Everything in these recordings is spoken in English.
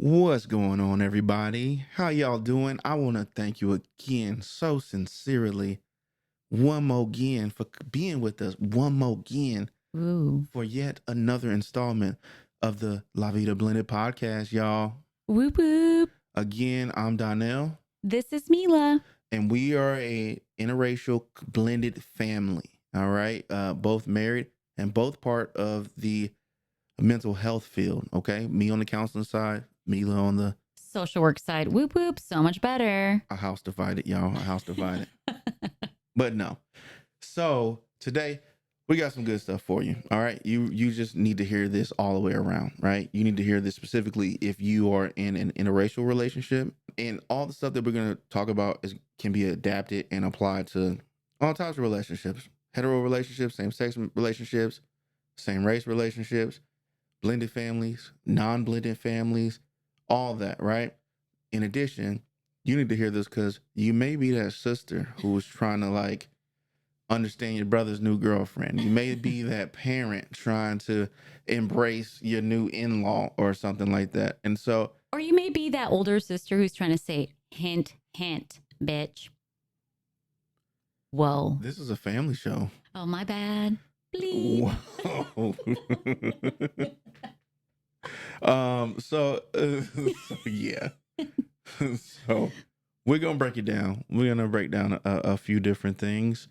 What's going on, everybody? How y'all doing? I want to thank you again, so sincerely, one more again for being with us, one more again Ooh. for yet another installment of the La Vida Blended podcast, y'all. Whoop whoop. Again, I'm Donnell, This is Mila. and we are a interracial blended family. All right, both married and both part of the mental health field. Okay, me on the counseling side, Mila on the Social work side. Whoop whoop. So much better. a house divided, y'all. A house divided. But no. So today we got some good stuff for you. All right. You just need to hear this all the way around, right? You need to hear this specifically if you are in an interracial relationship. And all the stuff that we're gonna talk about can be adapted and applied to all types of relationships. Hetero relationships, same sex relationships, same race relationships, blended families, non-blended families, all that, right? In addition, you need to hear this because you may be that sister who's trying to like understand your brother's new girlfriend. You may be that parent trying to embrace your new in-law or something like that. And so, Or you may be that older sister who's trying to say, hint, hint, bitch. Whoa. this is a family show. Oh, my bad. Bleep. Whoa. So yeah. So we're gonna break it down. We're gonna break down a few different things,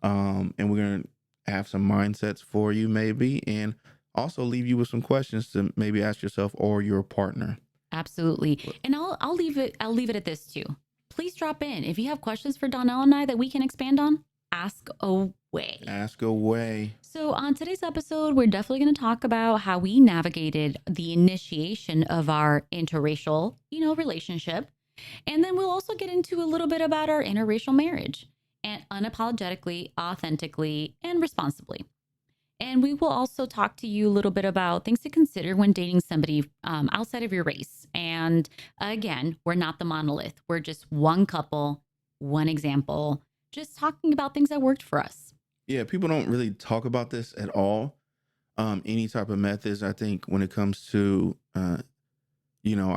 and we're gonna have some mindsets for you, maybe, and also leave you with some questions to maybe ask yourself or your partner. Absolutely. And I'll leave it at this too. Please drop in. If you have questions for Donnell and I that we can expand on, ask away. Ask away. So, on today's episode, we're definitely going to talk about how we navigated the initiation of our interracial, relationship. And then we'll also get into a little bit about our interracial marriage and unapologetically, authentically, and responsibly. And we will also talk to you a little bit about things to consider when dating somebody outside of your race. And again, we're not the monolith. We're just one couple, one example, just talking about things that worked for us. Yeah, people don't really talk about this at all. Any type of methods. I think when it comes to, I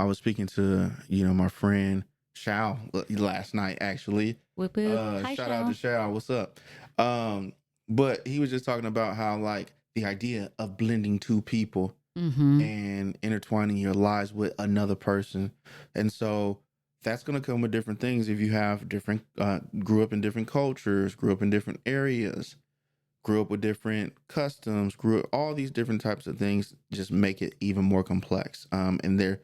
was speaking to, my friend Shao last night actually. Whoop whoop. Hi, Shout out to Shell. Shao. What's up? But he was just talking about how like the idea of blending two people Mm-hmm. and intertwining your lives with another person, and so that's going to come with different things if you have different grew up in different cultures, grew up in different areas, grew up with different customs, grew up all these different types of things just make it even more complex. And they're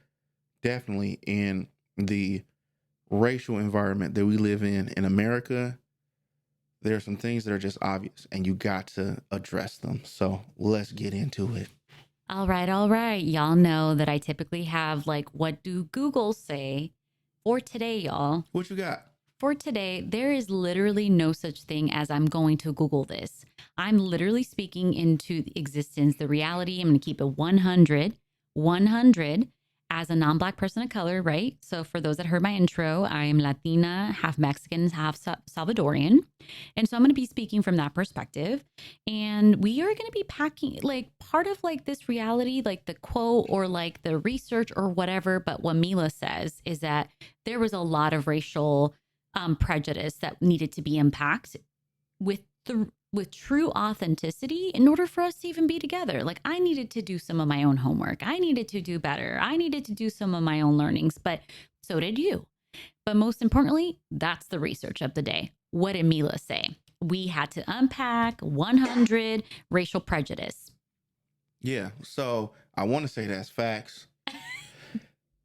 definitely in the racial environment that we live in America. There are some things that are just obvious and you got to address them. So let's get into it. All right, all right. Y'all know that I typically have like, what do Google say for today, y'all? What you got? For today, there is literally no such thing as I'm going to Google this. I'm literally speaking into existence, the reality. I'm going to keep it 100, 100 as a non-Black person of color, right? So for those that heard my intro, I am Latina, half Mexican, half Salvadorian. And so I'm going to be speaking from that perspective. And we are going to be packing like part of like this reality, like the quote or like the research or whatever. But what Mila says is that there was a lot of racial prejudice that needed to be unpacked with true authenticity in order for us to even be together. Like I needed to do some of my own homework. I needed to do better. I needed to do some of my own learnings, but so did you. But most importantly, that's the research of the day. What did Mila say? We had to unpack 100 racial prejudice. Yeah. So I want to say that's facts.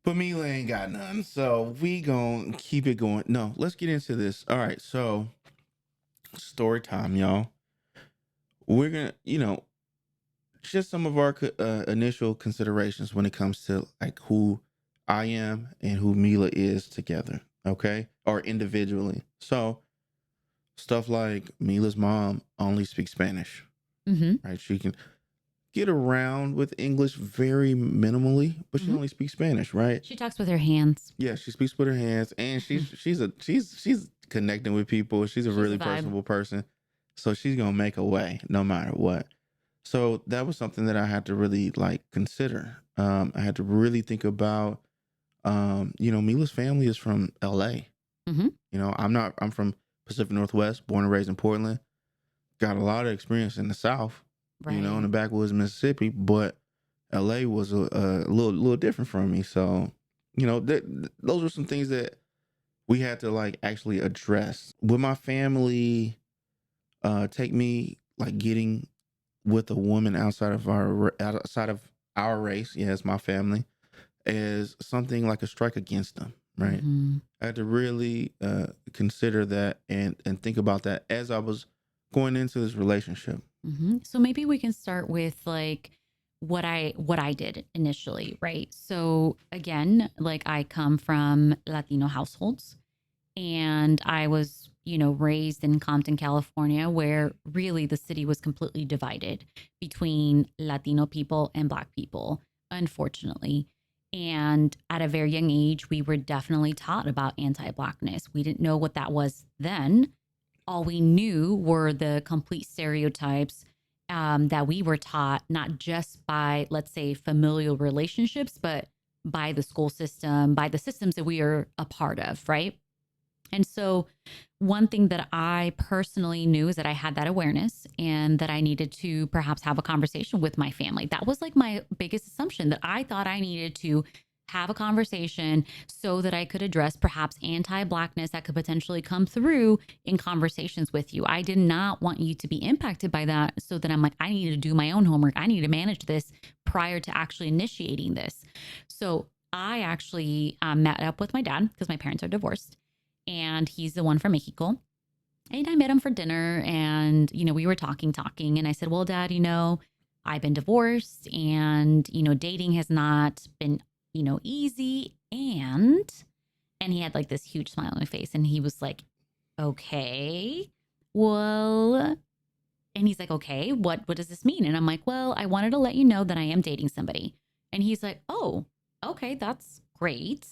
But Mila ain't got none. So we gonna keep it going. No, let's get into this. All right. So story time, y'all. We're gonna, just some of our initial considerations when it comes to like who I am and who Mila is together, okay, or individually. So stuff like Mila's mom only speaks Spanish, Mm-hmm. right? She can get around with English very minimally, but she Mm-hmm. only speaks Spanish, right? She talks with her hands. Yeah, she speaks with her hands, and she's connecting with people. She's a She's a really vibe. personable person, so she's gonna make a way no matter what. So that was something that I had to really like consider. I had to really think about Mila's family is from LA. Hmm. I'm from Pacific Northwest, born and raised in Portland. Got a lot of experience in the South, in Right. the backwoods of Mississippi, but LA was a little different from me. So, those were some things that we had to like actually address. Would my family take me like getting with a woman outside of our race, yes, my family, as something like a strike against them, right? Hmm. I had to really consider that and think about that as I was going into this relationship. So maybe we can start with like what I did initially, right? So again, like I come from Latino households, and I was, raised in Compton, California, where really the city was completely divided between Latino people and Black people, unfortunately. And at a very young age, we were definitely taught about anti Blackness. We didn't know what that was then. All we knew were the complete stereotypes that we were taught, not just by, let's say, familial relationships, but by the school system, by the systems that we are a part of, right? And so, one thing that I personally knew is that I had that awareness and that I needed to perhaps have a conversation with my family. That was like my biggest assumption, that I thought I needed to have a conversation so that I could address perhaps anti Blackness that could potentially come through in conversations with you. I did not want you to be impacted by that. So that I'm like, I need to do my own homework. I need to manage this prior to actually initiating this. So, I actually met up with my dad because my parents are divorced, and he's the one from Mexico. And I met him for dinner, and, we were talking. And I said, well, Dad, I've been divorced, and, dating has not been, easy. And he had like this huge smile on his face, and he was like, okay, well, and he's like, okay, what does this mean? And I'm like, well, I wanted to let you know that I am dating somebody. And he's like, oh, okay, that's great.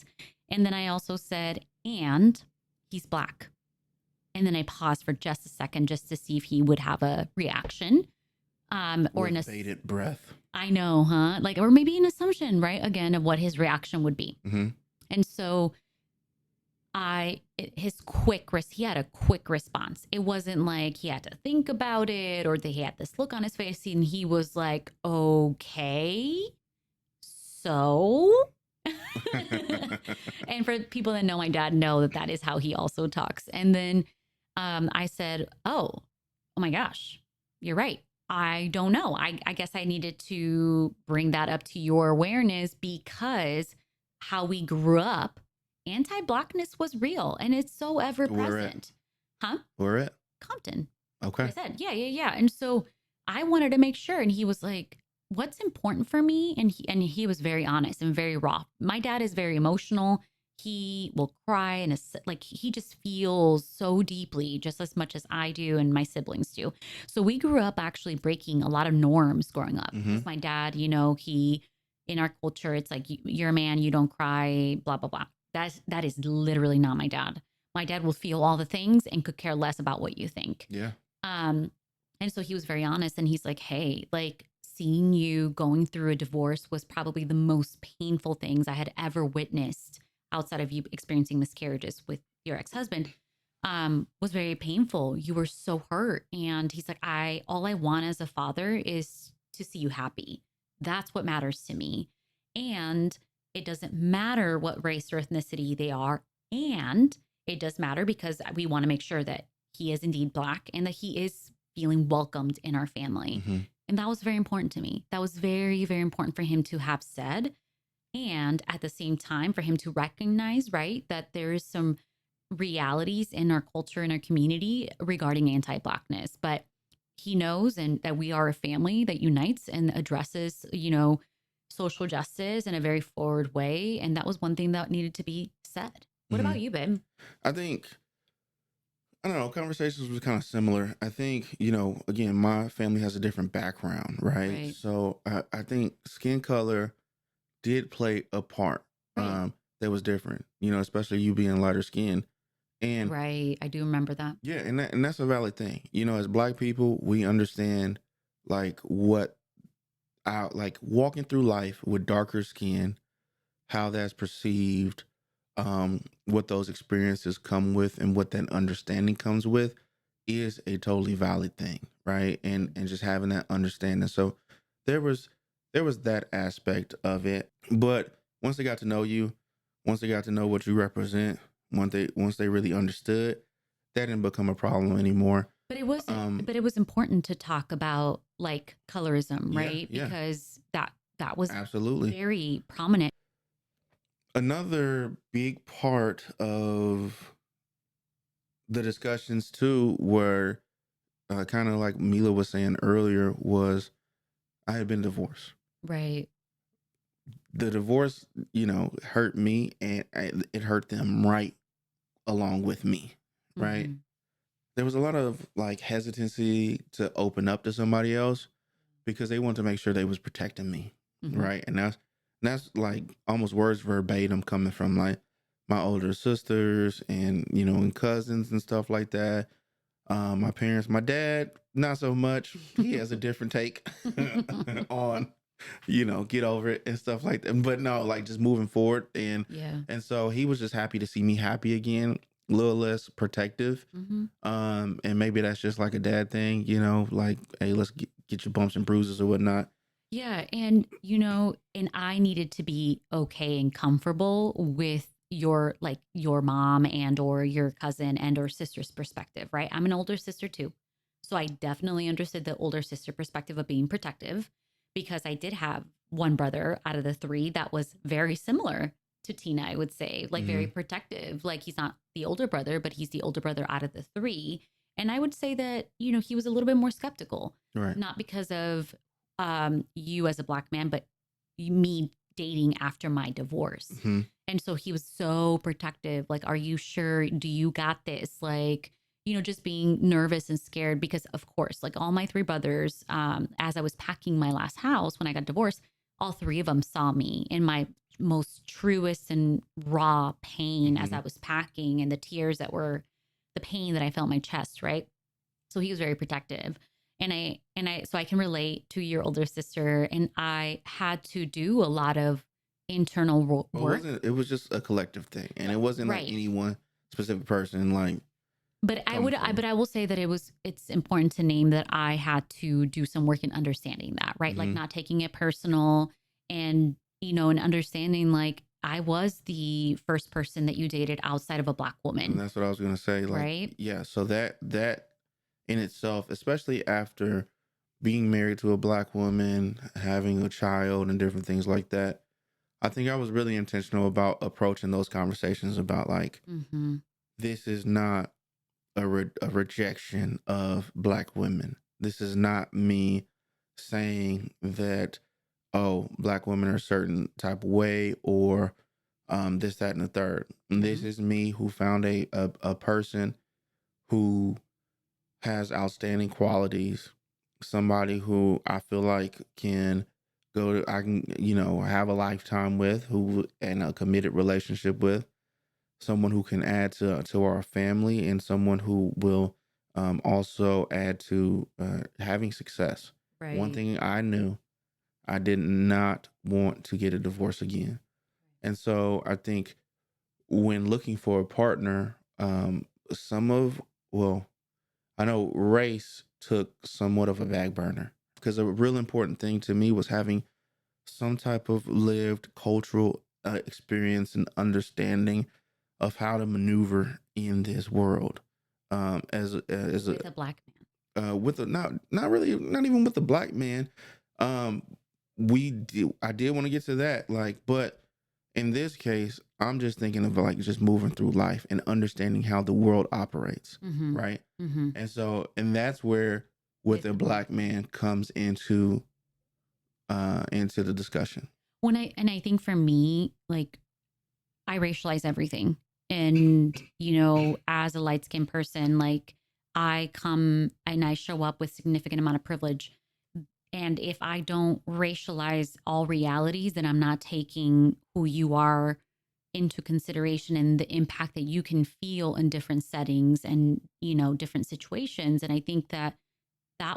And then I also said, and he's Black. And then I paused for just a second just to see if he would have a reaction. Or With bated breath. I know, huh? Like, or maybe an assumption, right? Again, of what his reaction would be. Mm-hmm. And so he had a quick response. It wasn't like he had to think about it or that he had this look on his face, and he was like, okay, so. And for people that know my dad, know that that is how he also talks. And then I said, oh my gosh, you're right. I don't know. I guess I needed to bring that up to your awareness, because how we grew up, anti-Blackness was real, and it's so ever present. Huh? Where at? Compton. Okay. Like I said, yeah. And so I wanted to make sure. And he was like, what's important for me? And he was very honest and very raw. My dad is very emotional. He will cry, and like he just feels so deeply, just as much as I do and my siblings do. So we grew up actually breaking a lot of norms growing up. Mm-hmm. Because my dad, he in our culture, it's like you're a man, you don't cry, blah blah blah. That is literally not my dad. My dad will feel all the things and could care less about what you think. Yeah. And so he was very honest, and he's like, hey, like seeing you going through a divorce was probably the most painful things I had ever witnessed outside of you experiencing miscarriages with your ex-husband. Was very painful. You were so hurt. And he's like, all I want as a father is to see you happy. That's what matters to me. And it doesn't matter what race or ethnicity they are. And it does matter because we want to make sure that he is indeed Black and that he is feeling welcomed in our family. Mm-hmm. And that was very important to me. That was very, very important for him to have said. And at the same time, for him to recognize, right, that there is some realities in our culture, in our community regarding anti-Blackness. But he knows, and that we are a family that unites and addresses, social justice in a very forward way. And that was one thing that needed to be said. What about you, babe? I think, I don't know, conversations was kind of similar. I think, again, my family has a different background, right? Right. So I think skin color did play a part Right. that was different, especially you being lighter skin. And Right. I do remember that. yeah, and that's a valid thing. As Black people, we understand like what like walking through life with darker skin how that's perceived, what those experiences come with, and what that understanding comes with, is a totally valid thing, right? And just having that understanding. So there was there was that aspect of it. But once they got to know you, once they got to know what you represent, once they really understood, that didn't become a problem anymore. But it wasn't. Um, But it was important to talk about like colorism, yeah, right? yeah, Because that was absolutely. very prominent. Another big part of the discussions too were, kind of like Mila was saying earlier, was I had been divorced. Right. The divorce, hurt me, and it hurt them right along with me, right? Hmm. There was a lot of like hesitancy to open up to somebody else because they wanted to make sure they was protecting me, Hmm. right? And that's like almost words verbatim coming from like my older sisters and cousins and stuff like that. My parents, my dad, not so much. He has a different take on, get over it and stuff like that. But no, like just moving forward, and Yeah. and so he was just happy to see me happy again, a little less protective. Hmm. And maybe that's just like a dad thing, like, hey, let's get your bumps and bruises or whatnot. Yeah. And, and I needed to be okay and comfortable with your mom and or your cousin and or sister's perspective, right? I'm an older sister too. So I definitely understood the older sister perspective of being protective because I did have one brother out of the three that was very similar to Tina, I would say, like very Hmm. protective. Like he's not the older brother, but he's the older brother out of the three. And I would say that, he was a little bit more skeptical, Right. not because of you as a black man, but me dating after my divorce. Hmm. And so he was so protective. Like, are you sure? Do you got this? Like, just being nervous and scared because, of course, like all my three brothers, as I was packing my last house when I got divorced, all three of them saw me in my most truest and raw pain as Hmm. I was packing and the tears that were the pain that I felt in my chest, right? So he was very protective. So I can relate to your older sister, and I had to do a lot of internal Well, it work. wasn't. It was just a collective thing, and it wasn't like Right. any one specific person like But coming forward. I will say that it's important to name that I had to do some work in understanding that, right? Like Hmm. not taking it personal and, and understanding like I was the first person that you dated outside of a black And woman, that's what I was gonna say. Like, right? yeah. So that in itself, especially after being married to a black woman, having a child, and different things like that, I think I was really intentional about approaching those conversations about like, Mm-hmm. this is not a rejection of black women. This is not me saying that, oh, black women are a certain type of way, or this, that, and the third. And this Mm-hmm. is me who found a person who has outstanding qualities, somebody who I feel like I can, have a lifetime with, who and a committed relationship with, someone who can add to our family, and someone who will also add to having success. One Right. thing I knew, I did not want to get a divorce again. And so I think when looking for a partner, some of, well, I know race took somewhat of a back burner because a real important thing to me was having some type of lived cultural experience and understanding of how to maneuver in this world. As a With a black man. with a not really, not even with the black man. Um, I did want to get to that, like, but in this case, I'm just thinking of like just moving through life and understanding how the world operates, Mm-hmm. right? Mm-hmm. And that's where with With a the black black man. man comes into the discussion. I think for me, like I racialize everything. And, as a light skinned person, like I come and I show up with significant amount of privilege. And if I don't racialize all realities, then I'm not taking who you are into consideration and the impact that you can feel in different settings and, different situations. And I think that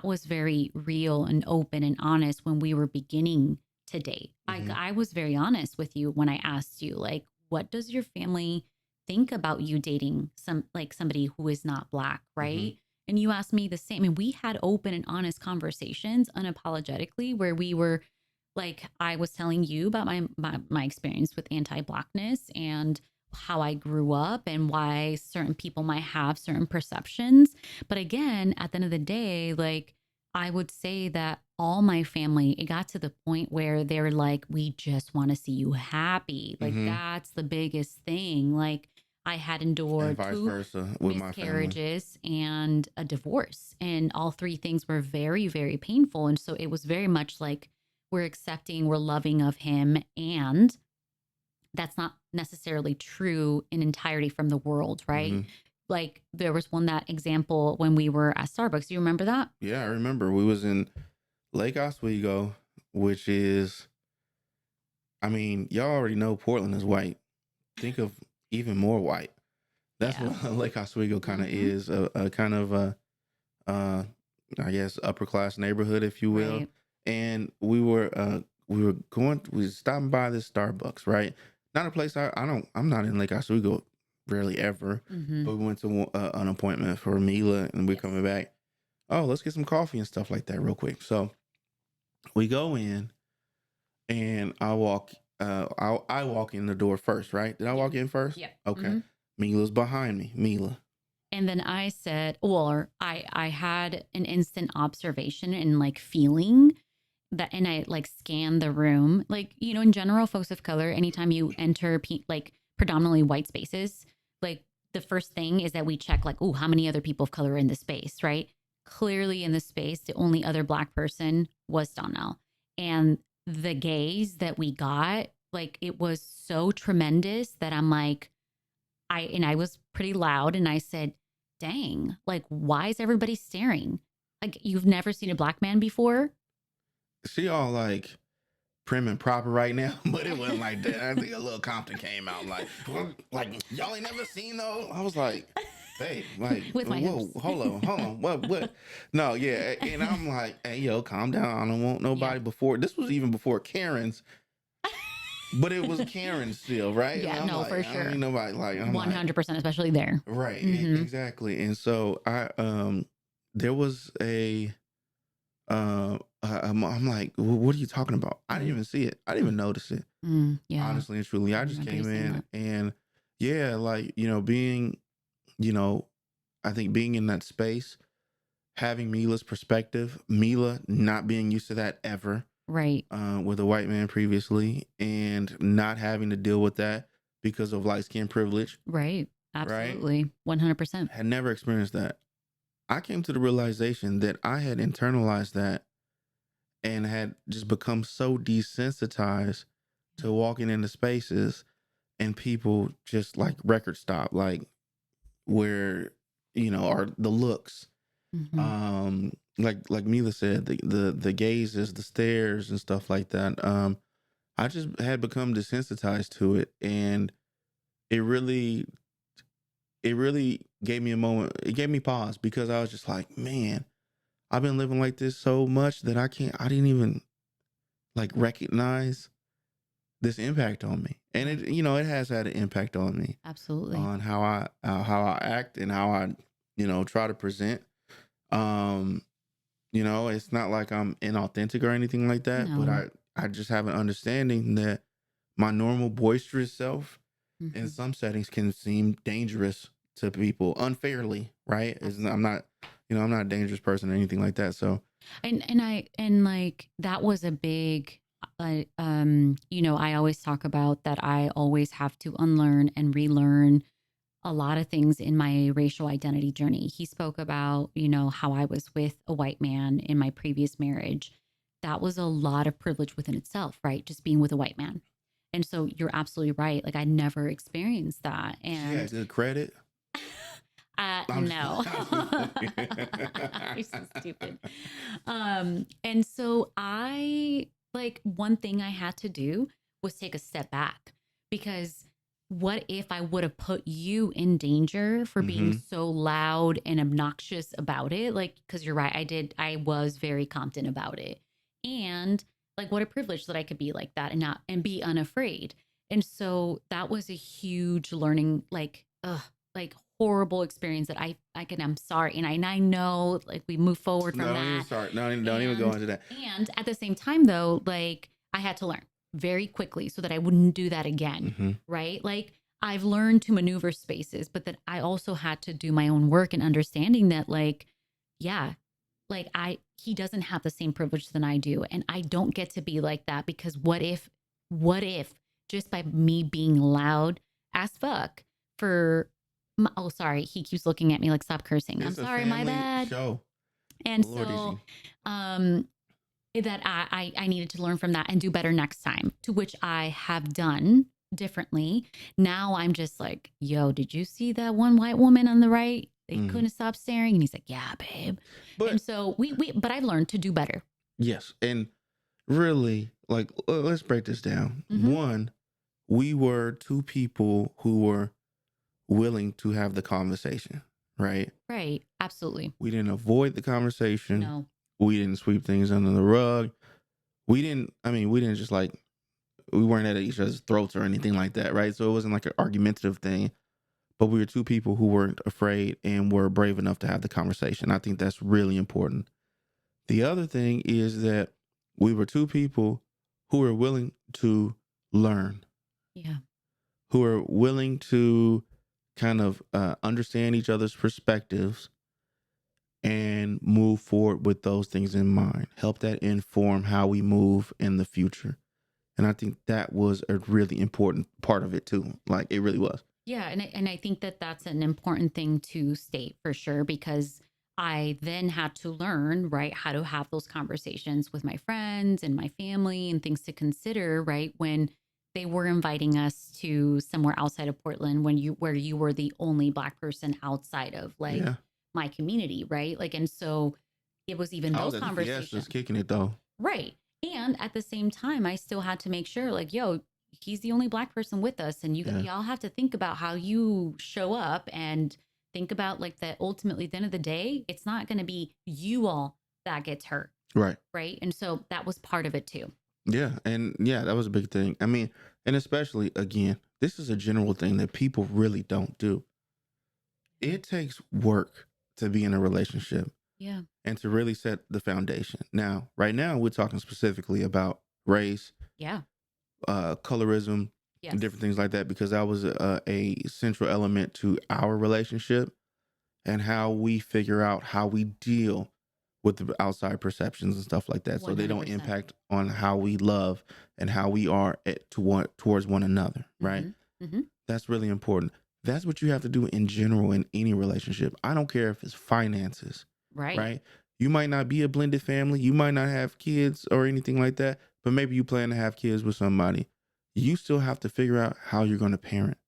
was very real and open and honest when we were beginning to date. Mhm. I was very honest with you when I asked you, like, what does your family think about you dating somebody who is not Black, Mhm. right? And you asked me the same. And we had open and honest conversations unapologetically where we were like, I was telling you about my experience with anti-Blackness and how I grew up and why certain people might have certain perceptions. But again, at the end of the day, like, I would say that all my family, it got to the point where they're like, we just want to see you happy. Like, Mhm. that's the biggest thing. Like, I had And endured vice two versa with my family. miscarriages and a divorce, and all three things were very, very painful. And so it was very much like, we're accepting, we're loving of him. And that's not necessarily true in entirety from the world, right? Mhm. Like there was one that example when we were at Starbucks. Do you remember that? Yeah, I remember we was in Lake Oswego, which is, I mean, y'all already know Portland is white. Think of even more white. That's Yeah. what Lake Oswego kind of Mm-hmm. is, a kind of uh, I guess upper class neighborhood, if you will. Right. And we were stopping by this Starbucks, right? Not a place I'm not in Lake Oswego rarely ever, Mm-hmm. but we went to an appointment for Mila, and we're Yes. coming back. Oh, let's get some coffee and stuff like that real quick. So we go in, and I walk in the door first, right? Did I Yeah. walk in first? Yeah. Okay. Mm-hmm. Mila's behind me. Mila. And then I said, or I had an instant observation and like feeling that, and I like scanned the room. Like, you know, in general, folks of color, anytime you enter like predominantly white spaces, like the first thing is that we check like, oh, how many other people of color are in the space, right? Clearly in the space, the only other Black person was Donnell. And the gaze that we got, like it was so tremendous that I'm like, I was pretty loud and I said, dang, like, why is everybody staring? Like, you've never seen a Black man before? She all like prim and proper right now, but it wasn't like that. I think a little Compton came out like y'all ain't never seen those. I was like, babe, like, With my hips. whoa, hold on, what? No, yeah, and I'm like, hey, yo, calm down. I don't want Yeah. nobody before. This was even before Karen's, but it was Karen still, right? And Yeah, I'm no, like, for I don't sure. need nobody. Like, I'm like, 100%, especially there. right, Mm-hmm. exactly. And so there was a I'm like, what are you talking about? I didn't even see it. I didn't even notice it. Yeah. Honestly and truly, I I just remember you came saying in that. and yeah, like, being, you know, I think being in that space, having Mila's perspective, Mila not being used to that ever, Right. with a white man previously, and not having to deal with that because of light skin privilege, Right. right? Absolutely. 100%. Had never experienced that. I came to the realization that I had internalized that and had just become so desensitized to walking into spaces and people just like record stop, like where, are the looks, Mm-hmm. like Mila said, the gazes, the stares and stuff like that. I just had become desensitized to it, and it really it really gave me a moment. It gave me pause because I was just like, man, I've been living like this so much that I didn't even like recognize this impact on me. And Right. it has had an impact on me, Absolutely. on how I act and how I try to present. um it's not like I'm inauthentic or anything like that, but No. I just have an understanding that my normal boisterous self in Mm-hmm. some settings can seem dangerous to people unfairly, right? I'm not, I'm not a dangerous person or anything like that. So And like that was a big I always talk about that I always have to unlearn and relearn a lot of things in my racial identity journey. He spoke about, how I was with a white man in my previous marriage. That was a lot of privilege within itself, right? Just being with a white man. And so you're absolutely right. Like I never experienced that. she had And good credit. I'm just, no. I'm just You're so stupid. And so I like one thing I had to do was take a step back because what if I would have put you in danger for being hmm so loud and obnoxious about it? Like, because you're right, I was very Compton about it. And like what a privilege that I could be like that and not and be unafraid. And so that was a huge learning, like horrible experience that I'm sorry. And I know like we move forward No, from don't even that. start. No, don't even go And into that. and at the same time though, like I had to learn very quickly so that I wouldn't do that again. Hmm. Right. Like I've learned to maneuver spaces, but that I also had to do my own work and understanding that like, yeah, like he doesn't have the same privilege than I do. And I don't get to be like that because what if just by me being loud as fuck for, oh, sorry. He keeps looking at me like, stop cursing. I'm It's a sorry, my family bad. show. And Lord, so, easy. um, that I needed to learn from that and do better next time, to which I have done differently. Now I'm just like, yo, did you see that one white woman on the right? They couldn't stop staring. And he's like, yeah, babe. And But so but I've learned to do better. yes, and really, like, let's break this down. Mm-hmm. One, we were two people who were willing to have the conversation, right? Right. Absolutely. We didn't avoid the conversation. No. We didn't sweep things under the rug. We didn't just like, we weren't at each other's throats or anything like that, right? So it wasn't like an argumentative thing, but we were two people who weren't afraid and were brave enough to have the conversation. I think that's really important. The other thing is that we were two people who were willing to learn, Yeah. who were willing to kind of understand each other's perspectives and move forward with those things in mind. Help that inform how we move in the future. And I think that was a really important part of it too. Like it really was. Yeah, and I think that that's an important thing to state for sure because I then had to learn, right, how to have those conversations with my friends and my family and things to consider, right, when they were inviting us to somewhere outside of Portland where you were the only Black person outside of like Yeah. my community, right? Like and so it was even I was those at the conversations. Fiestas kicking it though. Right. And at the same time, I still had to make sure, like, yo, he's the only Black person with us. And Yeah. y'all have to think about how you show up and think about like that ultimately, at the end of the day, it's not going to be you all that gets hurt. Right. Right. And so that was part of it too. Yeah. And yeah, that was a big thing. I mean, and especially again, this is a general thing that people really don't do. It takes work to be in a relationship Yeah. and to really set the foundation. Now, right now, we're talking specifically about race, Yeah. colorism, Yes. and different things like that, because that was a central element to our relationship and how we figure out how we deal with the outside perceptions and stuff like that. So they don't 100%. impact on how we love and how we are towards one another, right? Mm-hmm. That's really important. That's what you have to do in general in any relationship. I don't care if it's finances, Right. right? You might not be a blended family. You might not have kids or anything like that, but maybe you plan to have kids with somebody. You still have to figure out how you're going to parent.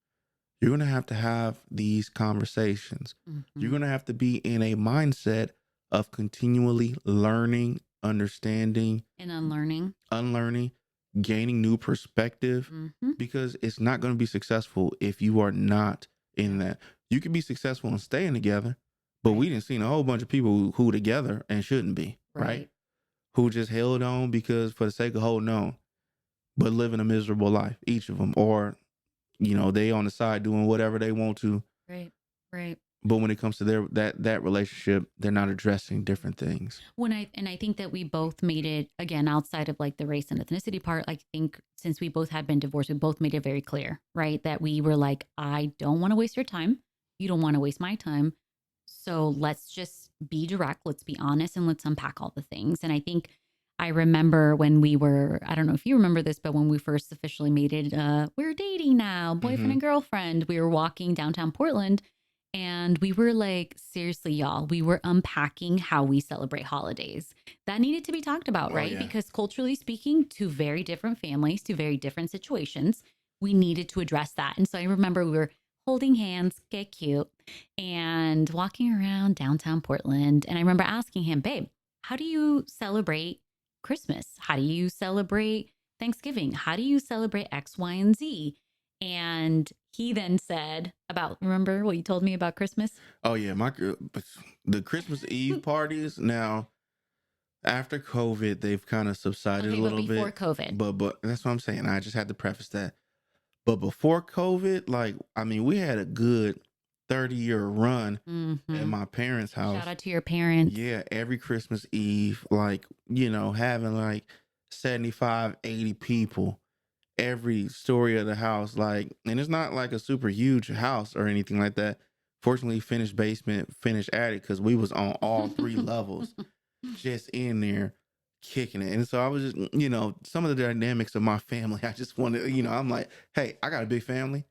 You're going to have these conversations. Mm-hmm. You're going to have to be in a mindset of continually learning, understanding, And unlearning. gaining new perspective, Mm-hmm. because it's not going to be successful if you are not in that. You can be successful in staying together, but we didn't see a whole bunch of people who together and shouldn't be, right? Who just held on because for the sake of holding on, but living a miserable life, each of them, or they on the side doing whatever they want to. Right. But when it comes to that relationship, they're not addressing different things. I think that we both made it, again, outside of like the race and ethnicity part, I think since we both had been divorced, we both made it very clear, right? That we were like, I don't want to waste your time. You don't want to waste my time. So let's just be direct. Let's be honest and let's unpack all the things. And I think I remember when I don't know if you remember this, but when we first officially made it, we're dating now, boyfriend and girlfriend, we were walking downtown Portland. And we were like, seriously, y'all, we were unpacking how we celebrate holidays. That needed to be talked about, right? Yeah. Because culturally speaking, to very different families, to very different situations, we needed to address that. And so I remember we were holding hands, get cute, and walking around downtown Portland. And I remember asking him, babe, how do you celebrate Christmas? How do you celebrate Thanksgiving? How do you celebrate X, Y, and Z? And he then said remember what you told me about Christmas? Oh yeah, the Christmas Eve parties. Now, After COVID, they've kind of subsided a Okay, but little before bit. COVID. But that's what I'm saying. I just had to preface that. But before COVID, like I mean, we had a good 30-year run at Hmm. my parents' Shout house. out to your parents. Yeah, every Christmas Eve, like, having like 75, 80 people, every story of the house, like, and it's not like a super huge house or anything like that. Fortunately, finished basement, finished attic, because we was on all three levels, just in there kicking it. And so I was just, some of the dynamics of my family, I just wanted, I'm like, hey, I got a big family.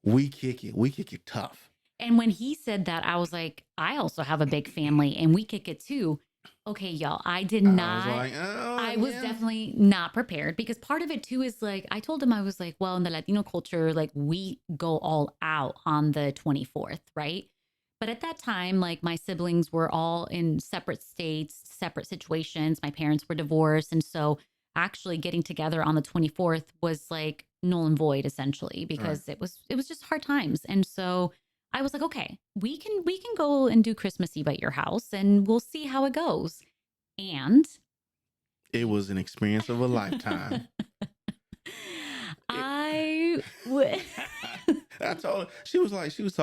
We kick it tough. And when he said that, I was like, I also have a big family and we kick it too. Okay, y'all, I did I was not. like, oh, I was yeah. definitely not prepared because part of it too is like, I told him, I was like, well, in the Latino culture, like we go all out on the 24th, right? But at that time, like my siblings were all in separate states, separate situations. My parents were divorced. And so actually getting together on the 24th was like null and void essentially Right. because it was just hard times. And so I was like, okay, we can go and do Christmas Eve at your house and we'll see how it goes. And It was an experience of a lifetime. It, I would. I told her, she was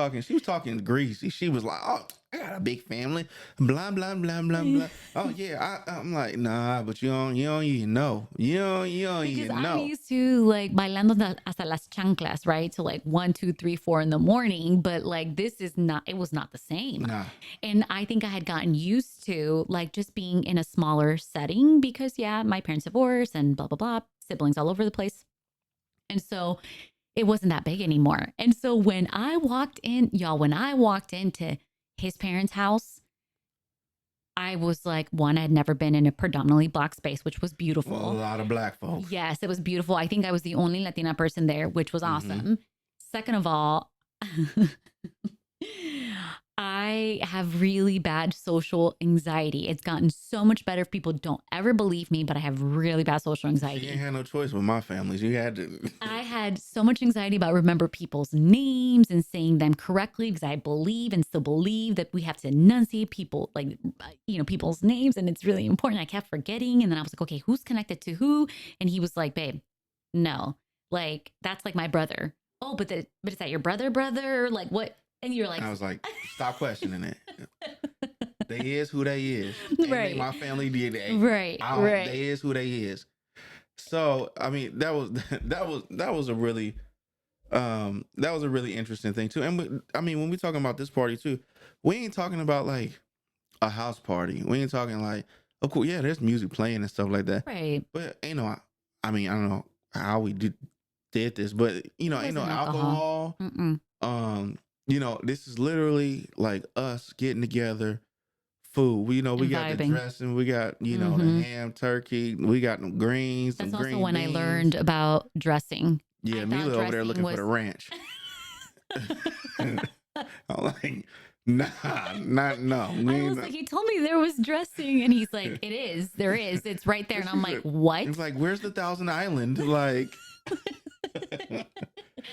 talking greasy. She was like, oh, I got a big family, blah, blah, blah, blah, blah. Oh yeah. I'm like, nah, but you don't even know. You don't Because even I'm know. used to like bailando hasta las chanclas, right? So like 1, 2, 3, 4 in the morning, but like this is not. It was not the same, Nah. and I think I had gotten used to like just being in a smaller setting because yeah, my parents divorced and blah blah blah, siblings all over the place, and so it wasn't that big anymore. And so when I walked in, y'all, when I walked into his parents' house, I was like, one, I had never been in a predominantly black space, which was Well, a beautiful. lot of black folks. Yes, it was beautiful. I think I was the only Latina person there, which was Mm-hmm. awesome. Second of all, I have really bad social anxiety. It's gotten so much better if people don't ever believe me, but I have really bad social She ain't anxiety. had no choice with my families. You had to. I had so much anxiety about remember people's names and saying them correctly because I believe and still believe that we have to enunciate people like people's names and it's really important. I kept forgetting and then I was like, okay, who's connected to who? And he was like, babe, no, like that's like my brother. Oh, but is that your brother? Like what? And you're like, I was like, stop questioning it. They is who they is. And they right, my family did. right, I don't. right. They is who they is. So I mean, that was a really interesting thing too. And I mean, when we talking about this party too, we ain't talking about like a house party. We ain't talking like, of course, yeah, there's music playing and stuff like that. Right. But ain't no, I mean, I don't know how we did this, but It ain't no wasn't alcohol. alcohol. Mm-mm. This is literally like us getting together, food. We And got the vibing. dressing, we got, the Mm-hmm. ham, turkey, we got them greens, some That's also green when I beans. learned about dressing. Yeah, I thought Mila over there dressing looking for the was. ranch. I'm like, nah, not no. We I ain't was like, he told me there was dressing, and he's like, it is, there is, it's right there, and I'm She's like, like, what? it's like, where's the Thousand Island? Like,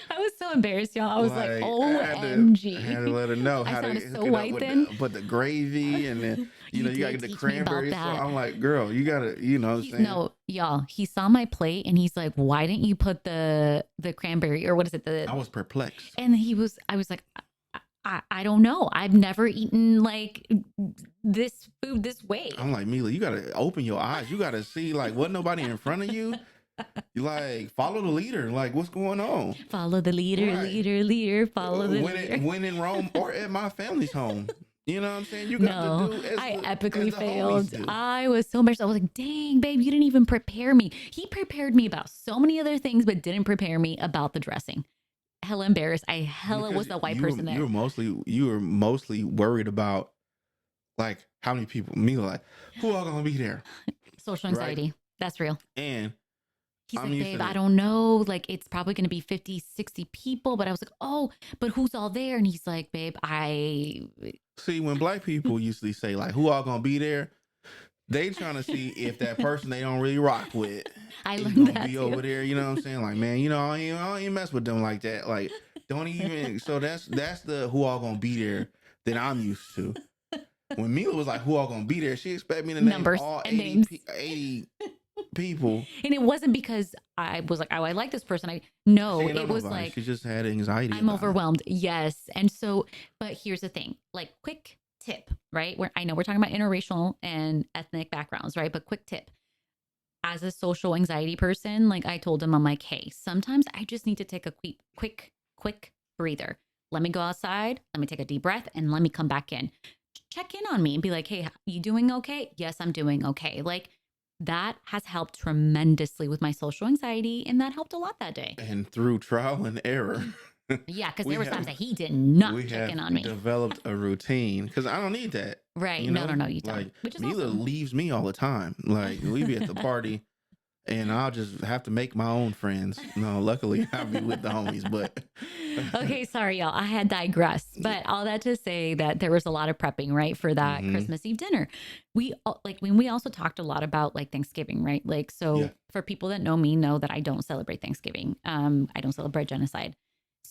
I was so embarrassed, y'all. I was like, like I had to OMG. let her know I how to sounded so hook it up white with then. the gravy and then You you gotta did get the teach me about cranberry. So that. I'm like, girl, you gotta, what I'm He's saying? no, y'all. He saw my plate and he's like, "Why didn't you put the cranberry or what is it? I was perplexed. And I was like, I don't know. I've never eaten like this food this way. I'm like, Mila, you gotta open your eyes. You gotta see like what nobody in front of you. You like follow the leader. Like what's going on? Follow the leader, Right. leader. Follow the leader. When in Rome or at my family's home. You know what I'm saying? You got to No, do as I the epically homies failed. do. I was so embarrassed. I was like, dang, babe, you didn't even prepare me. He prepared me about so many other things, but didn't prepare me about the dressing. Hella embarrassed. I hella Because was the white person there. you were mostly worried about like how many people. Mila, like who all gonna be there, Social right? anxiety. That's real. And He's I'm like, used babe, to I the. don't know. Like, it's probably going to be 50, 60 people. But I was like, oh, but who's all there? And he's like, babe, See, when black people usually say like who all gonna be there, they trying to see if that person they don't really rock with I is learned gonna that be too. over there. You know what I'm saying? Like, man, I don't even mess with them like that. Like, don't even. So that's the who all gonna be there that I'm used to. When Mila was like, "Who all gonna be there?" She expected me to name Numbers all and names. 80 people. And it wasn't because I was like, oh, I like this person. She No, ain't know it was nobody. like, She just had anxiety I'm about it. overwhelmed. Yes. And so, but here's the thing, like quick tip, right? Where I know we're talking about interracial and ethnic backgrounds, right? But quick tip. As a social anxiety person, like I told him, I'm like, hey, sometimes I just need to take a quick breather. Let me go outside. Let me take a deep breath and let me come back in. Check in on me and be like, hey, you doing okay? Yes, I'm doing okay. Like that has helped tremendously with my social anxiety. And that helped a lot that day. And through trial and error, Yeah, because we there was times have that he did not we check have in on me. developed a routine because I don't need that. Right. You No, know, you don't. like Which is Mila awesome. leaves me all the time. Like we be at the party and I'll just have to make my own friends. No, luckily I'll be with the homies, but Okay, sorry, y'all. I had digressed, but all that to say that there was a lot of prepping, right, for that hmm Christmas Eve dinner. We also talked a lot about like Thanksgiving, right? Like, yeah. so for people that know me, know that I don't celebrate Thanksgiving. I don't celebrate genocide.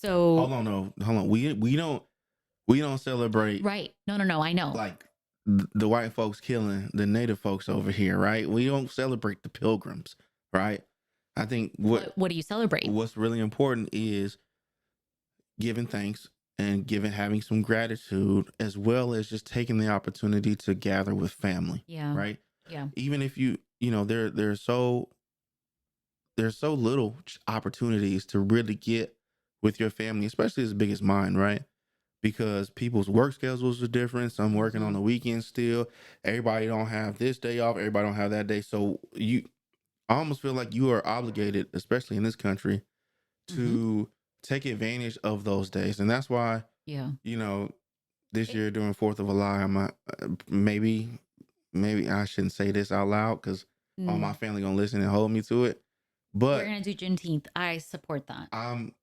Hold So, on, no, hold on. We don't celebrate right? No. I know. like the white folks killing the native folks over here, right? We don't celebrate the pilgrims, right? I think What do you celebrate? what's really important is giving thanks and having some gratitude as well as just taking the opportunity to gather with family, Yeah, right? yeah. Even if there's so little opportunities to really get with your family, especially as big as mine, right? Because people's work schedules are different. Some working on Hmm. the weekends still. Everybody don't have this day off. Everybody don't have that day. So I almost feel like you are obligated, especially in this country, Hmm. to take advantage of those days. And that's why, Yeah. you know, this It, year during 4th of July, maybe I shouldn't say this out loud because all my mm, family gonna listen and hold me to it. we're But gonna do Juneteenth. I support that. I'm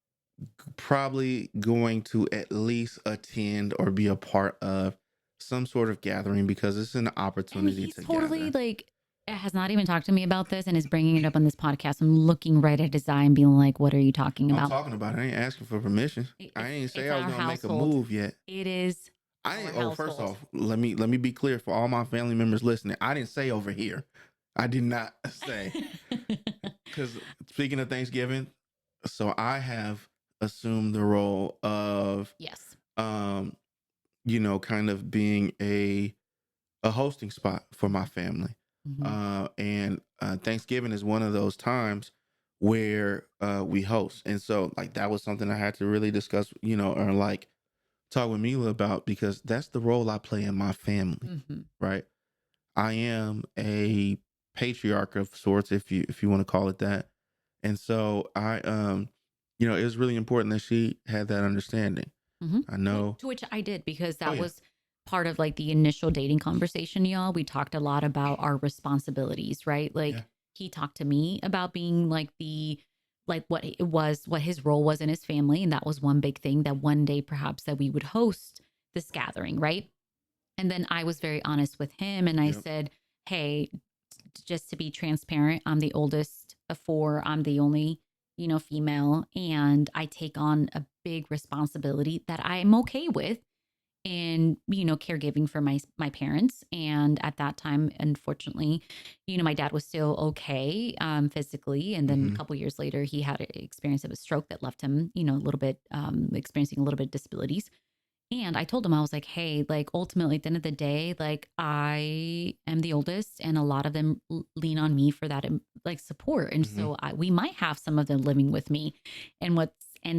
probably going to at least attend or be a part of some sort of gathering because it's an And opportunity he's to totally gather. like, has not even talked to me about this and is bringing it up on this podcast. I'm looking right at his eye and being like, what are you talking I'm about? talking about it. I ain't asking for permission. I It's, ain't say it's I was our gonna make a household. move yet. It is I our ain't, oh, first household. off, let me be clear for all my family members listening. I didn't say over here. I did not say. Because speaking of Thanksgiving, so I have assumed the role of Yes. um, kind of being a hosting spot for my family. Hmm. And Thanksgiving is one of those times where we host. And so like that was something I had to really discuss, or like talk with Mila about because that's the role I play in my family, Hmm. right? I am a patriarch of sorts, if you want to call it that. And so it was really important that she had that understanding. Hmm. I know. To which I did because Oh that yeah. was part of like the initial dating conversation, y'all. We talked a lot about our responsibilities, right? Yeah. Like he talked to me about being like like what it was, what his role was in his family. And that was one big thing that one day perhaps that we would host this gathering, right? And then I was very honest with him and I Yep. said, hey, just to be transparent, I'm the oldest of four. I'm the only, female. And I take on a big responsibility that I'm okay with in, caregiving for my parents. And at that time, unfortunately, my dad was still okay physically. And then a hmm couple years later, he had an experience of a stroke that left him, a little bit experiencing a little bit of disabilities. And I told him, I was like, hey, like ultimately at the end of the day, like I am the oldest and a lot of them lean on me for that like support. And hmm so we might have some of them living with me and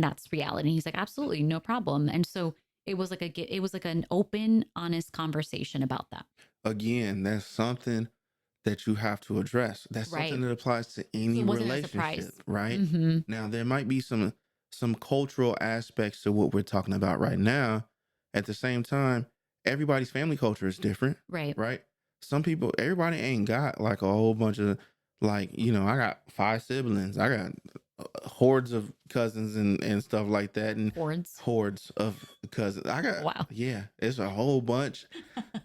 that's reality. And he's like, absolutely, no problem. And so it was like an open, honest conversation about that. Again, that's something that you have to address. That's something Right. that applies to So any it wasn't a surprise. relationship, right? Mm-hmm. Now, there might be some cultural aspects to what we're talking about right now. At the same time, everybody's family culture is different, Right. right? Everybody ain't got like a whole bunch of like, I got 5 siblings. I got hordes of cousins and stuff like that and Hordes. hordes of cousins. Wow. Yeah, it's a whole bunch.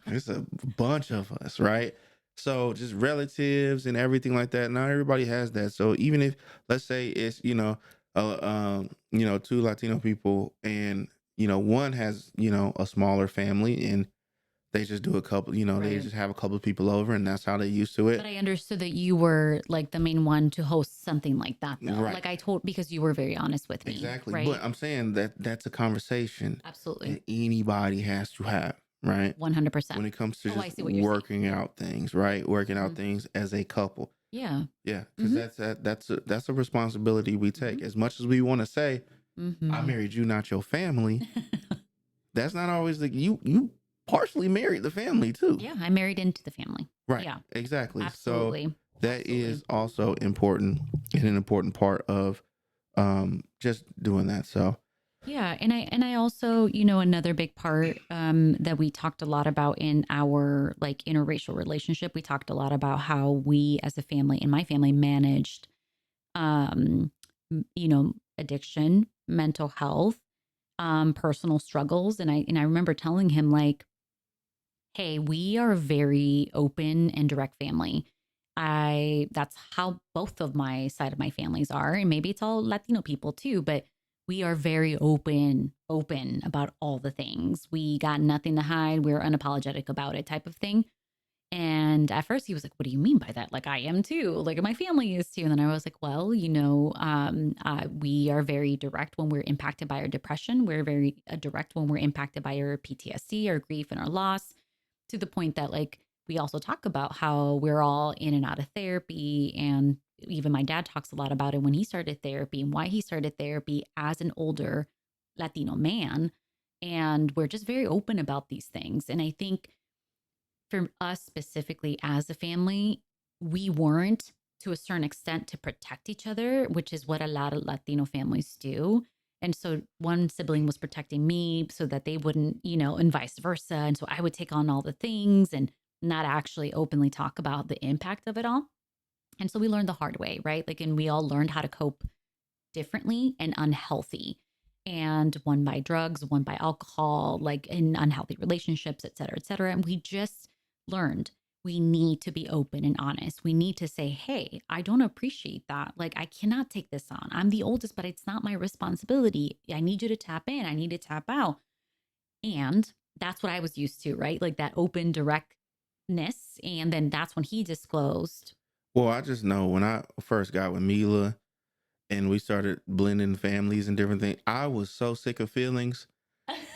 It's a bunch of us, right? So just relatives and everything like that. Not everybody has that. So even if let's say it's two Latino people and one has a smaller family and they just do a couple, you know, they Right. just have a couple of people over and that's how they used to But it. I understood that you were like the main one to host something like that, though. Right. Like I told, because you were very honest with me, Exactly. But right? I'm saying that that's a conversation Absolutely. that anybody has to have, right? 100%. When it comes to Oh, I just see what you're saying. working out things, right? Working out Mhm. things as a couple. Yeah. Yeah, because Hmm. that's a responsibility we Hmm. take. As much as we want to say, I Hmm. married you, not your family. That's not always the you partially married the family too. Yeah. I married into the family. Right. Yeah. Exactly. So Absolutely. that Absolutely. is also important and an important part of just doing that. So Yeah, and I also, another big part that we talked a lot about in our like interracial relationship, we talked a lot about how we as a family in my family managed um addiction, mental health, personal struggles, and I remember telling him like, "Hey, we are a very open and direct family. I That's how both of my side of my families are, and maybe it's all Latino people too, but we are very open about all the things. We got nothing to hide. We're unapologetic about it, type of thing." And at first he was like, "What do you mean by that? Like I am too. Like my family is too." And then I was like, "Well, we are very direct when we're impacted by our depression. We're very direct when we're impacted by our PTSD, our grief, and our loss, to the point that like we also talk about how we're all in and out of therapy. And even my dad talks a lot about it when he started therapy and why he started therapy as an older Latino man. And we're just very open about these things. And I think for us specifically as a family, we weren't, to a certain extent, to protect each other, which is what a lot of Latino families do. And so one sibling was protecting me so that they wouldn't, and vice versa. And so I would take on all the things and not actually openly talk about the impact of it all. And so we learned the hard way, right? Like, and we all learned how to cope differently and unhealthy. And one by drugs, one by alcohol, like in unhealthy relationships, et cetera, et cetera. And we just learned we need to be open and honest. We need to say, "Hey, I don't appreciate that. Like, I cannot take this on. I'm the oldest, but it's not my responsibility. I need you to tap in. I need to tap out." And that's what I was used to, right? Like that open directness. And then that's when he disclosed. well, I just know when I first got with Mila and we started blending families and different things, I was so sick of feelings.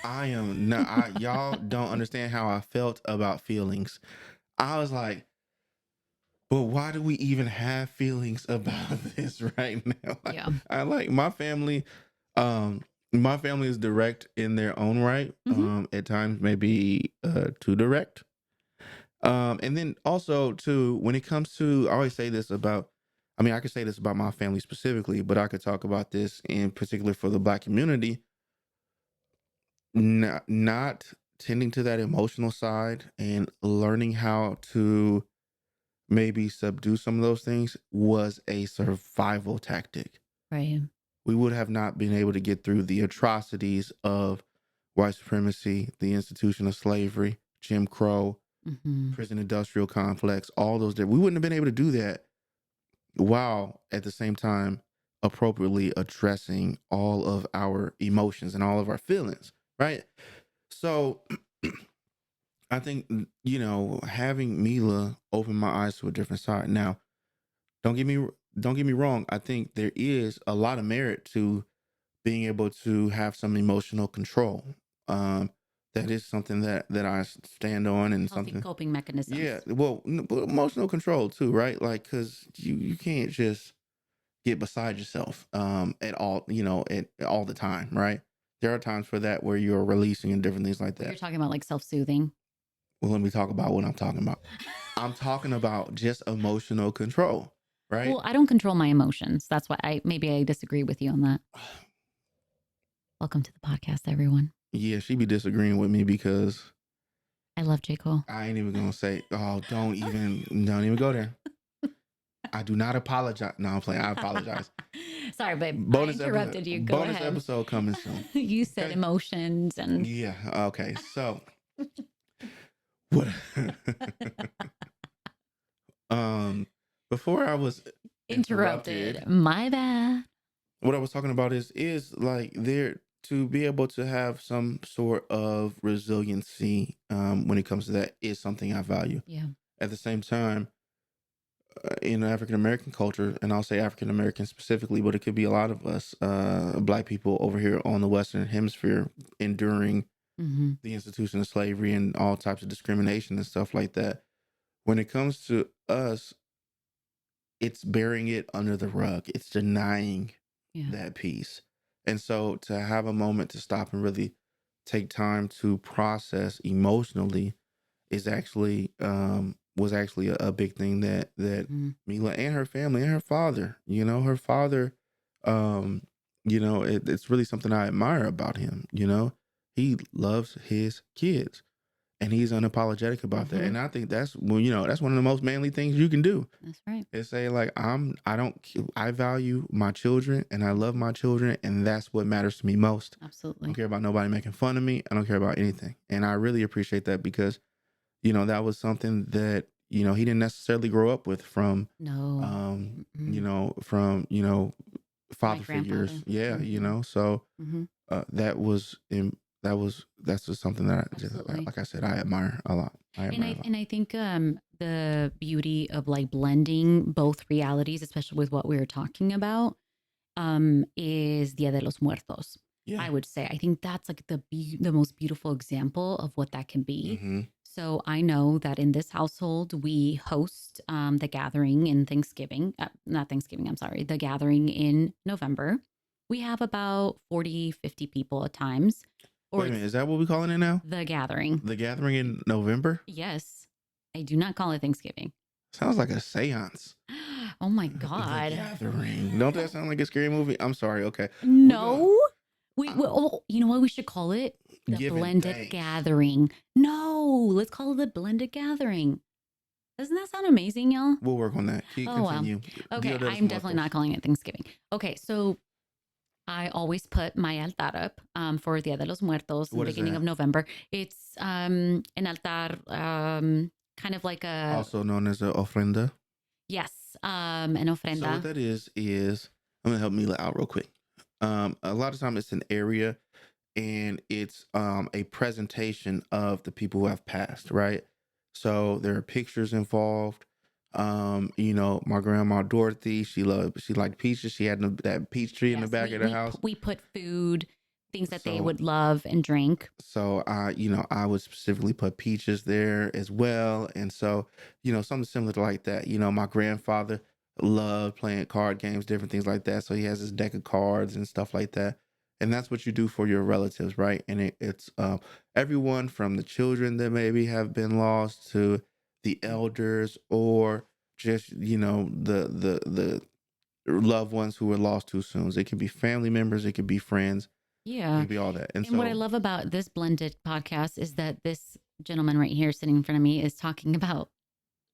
I am not y'all don't understand how I felt about feelings. I was like, but why do we even have feelings about this right now? Yeah. I like my family is direct in their own right. Hmm. At times maybe too direct. And then also too, when it comes to, I always say this about, I mean, I could say this about my family specifically, but I could talk about this in particular for the Black community. Not tending to that emotional side and learning how to maybe subdue some of those things was a survival tactic. Right. We would have not been able to get through the atrocities of white supremacy, the institution of slavery, Jim Crow, Hmm. prison industrial complex, all those we wouldn't have been able to do that while at the same time appropriately addressing all of our emotions and all of our feelings, right? So I think having Mila open my eyes to a different side. Now, don't get me don't get me wrong. I think there is a lot of merit to being able to have some emotional control. Um, that is something that I stand on and Healthy something. coping Yeah, mechanisms. well, but emotional control too, right? Like, cause you can't just get beside yourself at all, at all the time, right? There are times for that where you're releasing and different things like Well, you're that. talking about like self-soothing. Well, let me talk about what I'm talking about. I'm talking about just emotional control, right? Well, I don't control my emotions. That's why I disagree with you on that. Welcome to the podcast, everyone. Yeah, she be disagreeing with me because I love J. Cole. I ain't even gonna say, oh, don't even go there. I do not apologize. No, I'm playing. I apologize. Sorry, babe. I Bonus episode. interrupted you. Go Bonus ahead. episode coming soon. You said Okay. emotions and Yeah. Okay. So what? um, before I was interrupted, interrupted. My bad. what I was talking about is like to be able to have some sort of resiliency when it comes to that is something I value. Yeah. At the same time, in African American culture, and I'll say African American specifically, but it could be a lot of us, Black people over here on the Western Hemisphere, enduring Mm-hmm. the institution of slavery and all types of discrimination and stuff like that. When it comes to us, it's burying it under the rug. It's denying Yeah. that piece. And so to have a moment to stop and really take time to process emotionally is actually was actually a big thing that Mm-hmm. Mila and her family and her father, her father, um, it's really something I admire about him. He loves his kids and he's unapologetic about that. Mm-hmm. And I think that's well, that's one of the most manly things you can do. That's right. Is say like I value my children and I love my children and that's what matters to me most. I Absolutely. don't care about nobody making fun of me. I don't care about anything. And I really appreciate that because that was something that, he didn't necessarily grow up with from, No. Mm-hmm. from, My father grandfather. figures. Yeah. Mm-hmm. So Mm-hmm. that was, that's just something that I just, Absolutely. like I said, I admire a lot. I And admire I a lot. and I think the beauty of like blending both realities, especially with what we were talking about, is Dia de los Muertos. Yeah. I would say I think that's like the most beautiful example of what that can be. Mm-hmm. So I know that in this household we host the gathering in Thanksgiving, not Thanksgiving, I'm sorry, the gathering in November. We have about 40, 50 people at times, or Wait a it's minute. Is that what we calling it now? the gathering. The gathering in November? Yes, I do not call it Thanksgiving. Sounds like a seance. Oh my The God. gathering. Don't that sound like a scary movie? I'm sorry. Okay. We're going No. Oh, you know what we should call it? The giving blended thanks. gathering. No, let's call it the blended gathering. Doesn't that sound amazing, y'all? We'll work on that. Oh, wow. Continue. Okay, Dia de los I'm definitely not Muertos. calling it Thanksgiving. Okay, so I always put my altar up for Dia de los Muertos in the What is beginning that? of November. It's an altar, kind of like a, Also known as an ofrenda. yes, an So what ofrenda. that is I'm gonna help Mila out real quick. A lot of time it's an area and it's a presentation of the people who have passed, right? So there are pictures involved. My grandma Dorothy, she liked peaches. She had that peach tree in the Yes, back of the house. we put food, things that they So would love and drink. so I would specifically put peaches there as well. And so, something similar to like that. My grandfather loved playing card games, different things like that. So he has his deck of cards and stuff like that. And that's what you do for your relatives, right? And it's everyone from the children that maybe have been lost to the elders or just, the loved ones who were lost too soon. So it could be family members, it could be friends, it Yeah. could be all that. And And what I so love about this blended podcast is that this gentleman right here sitting in front of me is talking about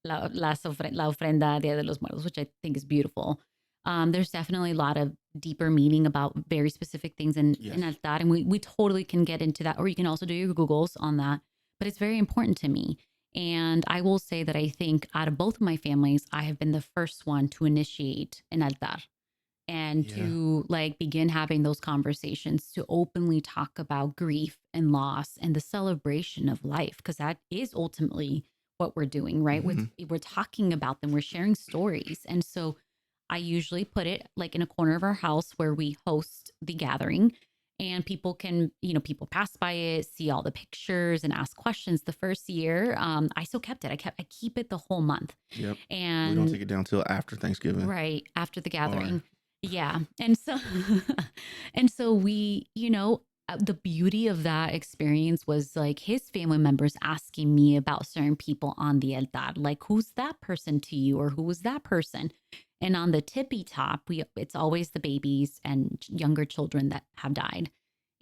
la ofrenda Dia de los Muertos, which I think is beautiful. There's definitely a lot of deeper meaning about very specific things in yes. altar, and we totally can get into that, or you can also do your Googles on that. But it's very important to me. And I will say that I think out of both of my families, I have been the first one to initiate an altar and Yeah. to like begin having those conversations to openly talk about grief and loss and the celebration of life, because that is ultimately what we're doing, right? Mhm. We're talking about them, we're sharing stories. And so I usually put it like in a corner of our house where we host the gathering, and people can, people pass by it, see all the pictures and ask questions. The first year, I still kept it. I keep it the whole month. Yep. And We don't take it down till after Thanksgiving. right after the Or gathering. Yeah. And so, and so we, the beauty of that experience was like his family members asking me about certain people on the altar, like, who's that person to you? Or who was that person? And on the tippy top, it's always the babies and younger children that have died.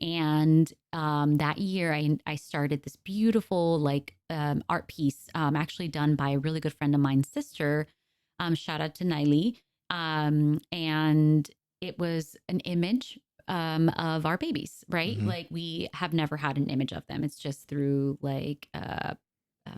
And that year, I started this beautiful like art piece, actually done by a really good friend of mine's sister. Shout out to Niley. And it was an image of our babies, right? Mhm. Like we have never had an image of them. It's just through like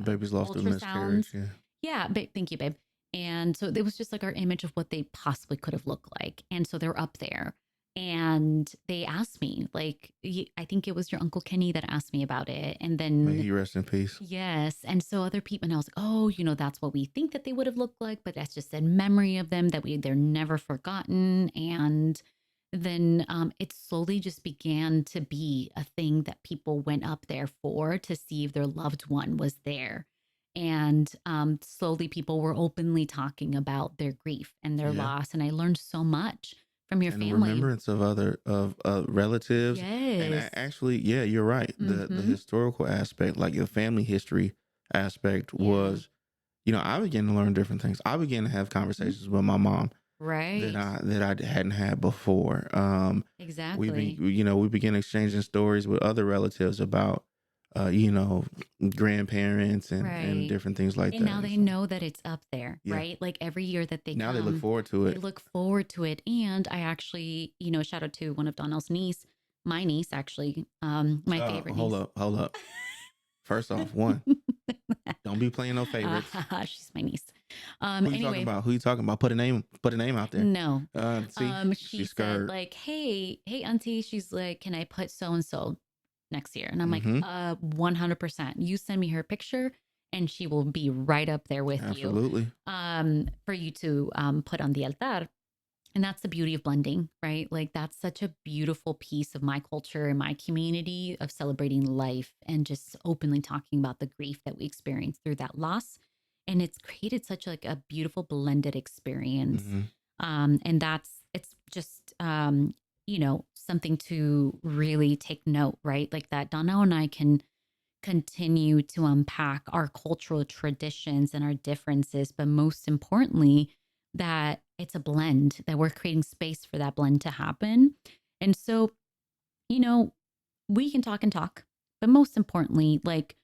babies lost through miscarriage. ultrasounds. Yeah. Yeah, thank you, babe. And so it was just like our image of what they possibly could have looked like. And so they're up there. And they asked me, like, I think it was your Uncle Kenny that asked me about it. And May then, he rest in peace. yes. And so other people, and I was like, oh, that's what we think that they would have looked like, but that's just a memory of them that they're never forgotten. And then it slowly just began to be a thing that people went up there for to see if their loved one was there. And slowly people were openly talking about their grief and their Yeah. loss. And I learned so much from your And the family. remembrance of other of relatives. And Yes. actually, yeah, you're right. The Mm-hmm. historical aspect, like the family history aspect, Yeah. was, I began to learn different things. I began to have conversations with my mom Right. that I hadn't had before. Exactly. We began exchanging stories with other relatives about, you know, grandparents and Right. different things like And that. now And they so, know that it's up there, yeah, right? Like every year that they now they look come, forward to they it. look forward to it. And I actually, shout out to one of Donnell's niece, my niece, actually, my favorite Hold niece. up, hold up. First off, one, don't be playing no favorites. She's my niece. Who you talking Anyway, about? Who you talking about? Put a name out there. no. See, She she's said scared. like, hey, auntie, she's like, can I put so and so next year? And I'm like, Mm-hmm. 100%. You send me her picture and she will be right up there with you Absolutely. for you to put on the altar. And that's the beauty of blending, right? Like that's such a beautiful piece of my culture and my community of celebrating life and just openly talking about the grief that we experience through that loss. And it's created such like a beautiful blended experience. Mm-hmm. And it's just, something to really take note, right? Like that Donnell and I can continue to unpack our cultural traditions and our differences, but most importantly, that it's a blend, that we're creating space for that blend to happen. And so, you know, we can talk and talk, but most importantly, like,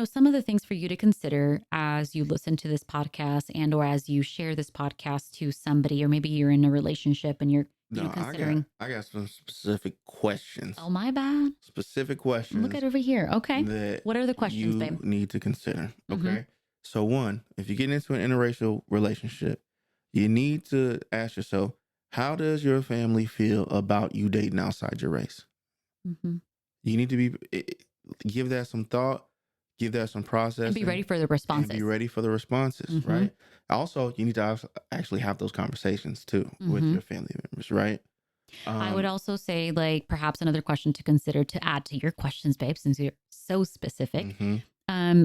some of the things for you to consider as you listen to this podcast and or as you share this podcast to somebody, or maybe you're in a relationship and you're, No, considering. I got some specific questions. Oh, my bad. Specific Look questions at over here. Okay. that What are the questions, you babe? need to consider. Mm-hmm. Okay. So one, if you get into an interracial relationship, you need to ask yourself, how does your family feel about you dating outside your race? Mm-hmm. You need to give that some thought, give that some processing, And be ready for the and responses. be ready for the responses, Mm-hmm. right? Also, you need to actually have those conversations too with Mm-hmm. your family members, right? I would also say, like, perhaps another question to consider to add to your questions, babe, since you're so specific. Mhm.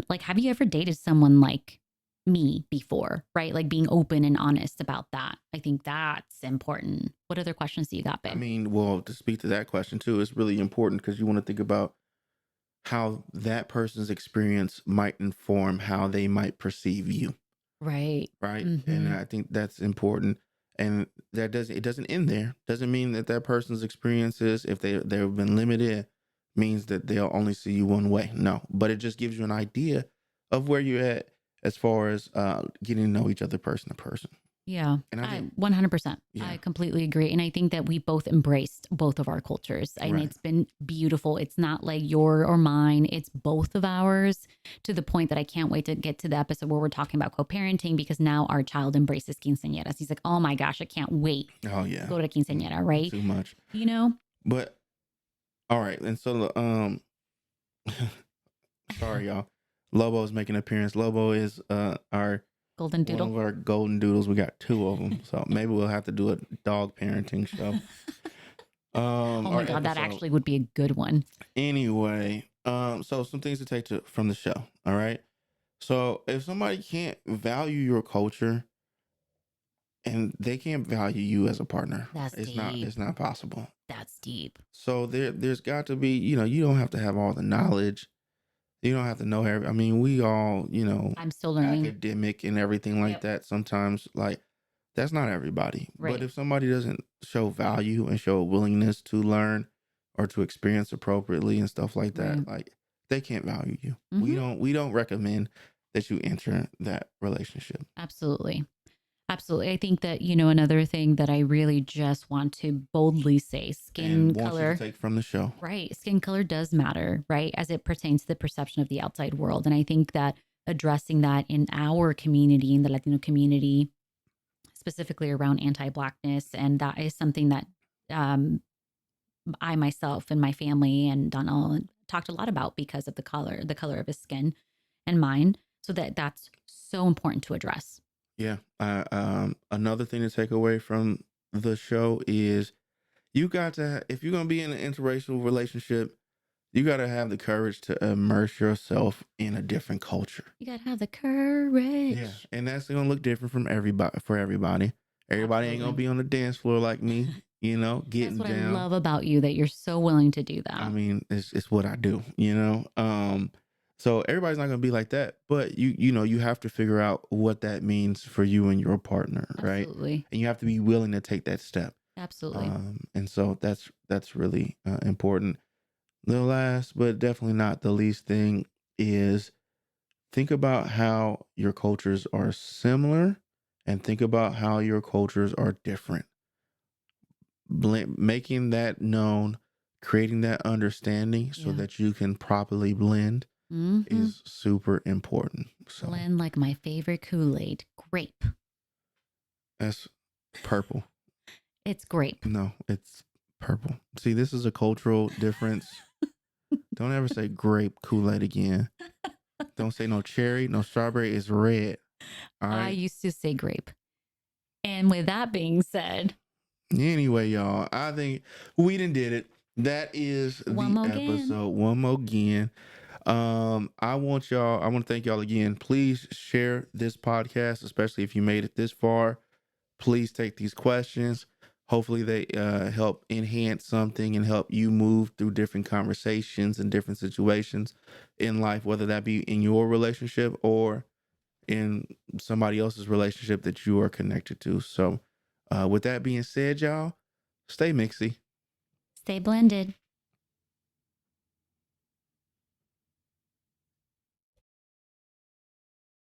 Like, have you ever dated someone like me before, right? Like being open and honest about that. I think that's important. What other questions do you got, I babe? mean, well, to speak to that question too, it's really important because you want to think about how that person's experience might inform how they might perceive you, Right. right? And Mm-hmm. I think that's important. And it doesn't end there. Doesn't mean that person's experiences, if they've been limited, means that they'll only see you one way. No, but it just gives you an idea of where you're at as far as getting to know each other person to person. Yeah, And I I think, 100%. yeah, I completely agree. And I think that we both embraced both of our cultures. And right. it's been beautiful. It's not like your or mine, it's both of ours, to the point that I can't wait to get to the episode where we're talking about co parenting, because now our child embraces quinceañeras. He's like, oh my gosh, I can't wait Oh, to yeah. go to quinceañera, right? Too much. You know? But, all right. And so, sorry, y'all. Lobo's making an appearance. Lobo is our Golden one of Doodle. our golden doodles. We got two of them, so maybe we'll have to do a dog parenting show. Oh my Our God, that episode. actually would be a good one. Anyway, so some things to take from the show. All right. So if somebody can't value your culture and they can't value you as a partner, That's it's deep. not possible. That's deep. So there's got to be, you don't have to have all the knowledge. You don't have to know every. I mean, we all, I'm still learning. academic and everything like Yep. that. Sometimes, like, that's not everybody. Right. But if somebody doesn't show value and show a willingness to learn or to experience appropriately and stuff like that, Right. like, they can't value you. Mhm. We don't recommend that you enter that relationship. Absolutely. Absolutely. I think that, another thing that I really just want to boldly say, skin And want you color. to take from the show. Right. Skin color does matter, right? As it pertains to the perception of the outside world. And I think that addressing that in our community, in the Latino community, specifically around anti-Blackness, and that is something that I myself and my family and Donald talked a lot about because of the color of his skin and mine. So that's so important to address. Yeah. Another thing to take away from the show is you got to, if you're going to be in an interracial relationship, you got to have the courage to immerse yourself in a different culture. You gotta have the courage. Yeah. And that's going to look different from everybody, for everybody. Everybody ain't going to Absolutely. be on the dance floor like me, That's getting what I down. love about you, that you're so willing to do I that. mean, it's what I do. So everybody's not gonna be like that, but you have to figure out what that means for you and your partner, right? Absolutely. And you have to be willing to take that step. Absolutely. And so that's really important. The last, but definitely not the least thing is think about how your cultures are similar, and think about how your cultures are different. Making that known, creating that understanding so Yeah. that you can properly blend Mm-hmm. is super important. So Blend like my favorite Kool-Aid. Grape. that's purple. It's grape. No, it's purple. See, this is a cultural difference. Don't ever say grape Kool-Aid again. Don't say no cherry, no strawberry. It's red. All I right. used to say grape. And with that being said, Anyway, y'all, I think we done did it. That is one the more again. episode. One more again. I want to thank y'all again. Please share this podcast, especially if you made it this far. Please take these questions. Hopefully they help enhance something and help you move through different conversations and different situations in life, whether that be in your relationship or in somebody else's relationship that you are connected to. So with that being said, y'all, stay mixy. Stay blended.